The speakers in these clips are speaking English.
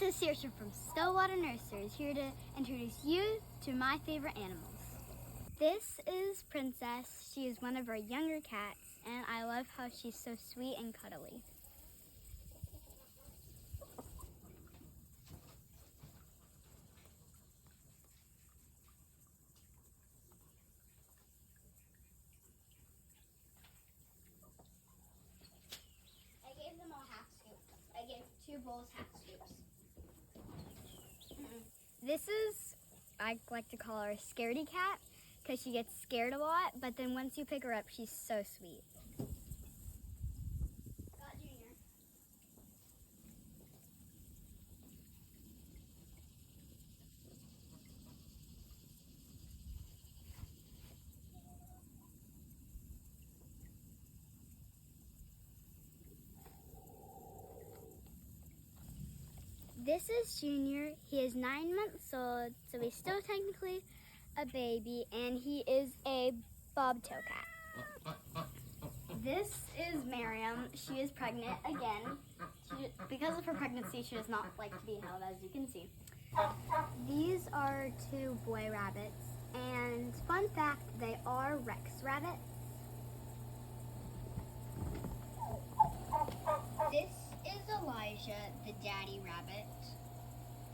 is Saoirse from Stillwater Nurseries, here to introduce you to my favorite animals. This is Princess. She is one of our younger cats, and I love how she's so sweet and cuddly. I gave them all half scoops. I gave 2 bowls half scoops. This is, I like to call her a scaredy cat because she gets scared a lot, but then once you pick her up, she's so sweet. Got Junior. This is Junior. He is 9 months old, so he's still technically a baby, and he is a bobtail cat. This is Miriam. She is pregnant again. Because of her pregnancy, she does not like to be held, as you can see. These are 2 boy rabbits, and fun fact, they are Rex rabbits. This is Elijah, the daddy rabbit,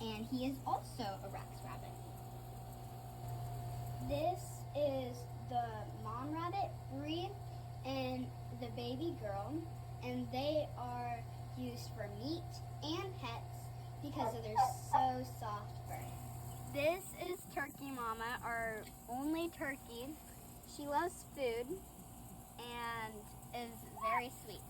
and he is also a Rex rabbit. This is the mom rabbit, Bree, and the baby girl, and they are used for meat and pets because of their so soft fur. This is Turkey Mama, our only turkey. She loves food and is very sweet.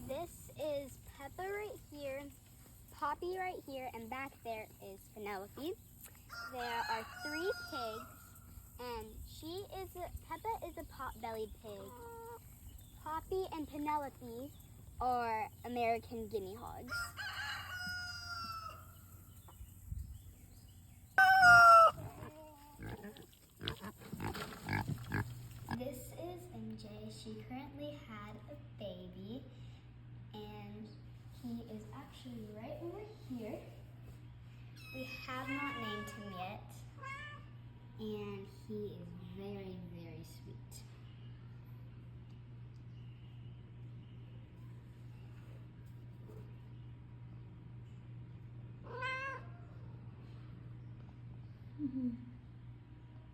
This is Peppa right here, Poppy right here, and back there is Penelope. There are 3 pigs, and Peppa is a pot-bellied pig. Poppy and Penelope are American guinea hogs. This is MJ. She currently had a baby, and he is actually right over here. We have not named him yet, and he is very, very sweet. Mm-hmm.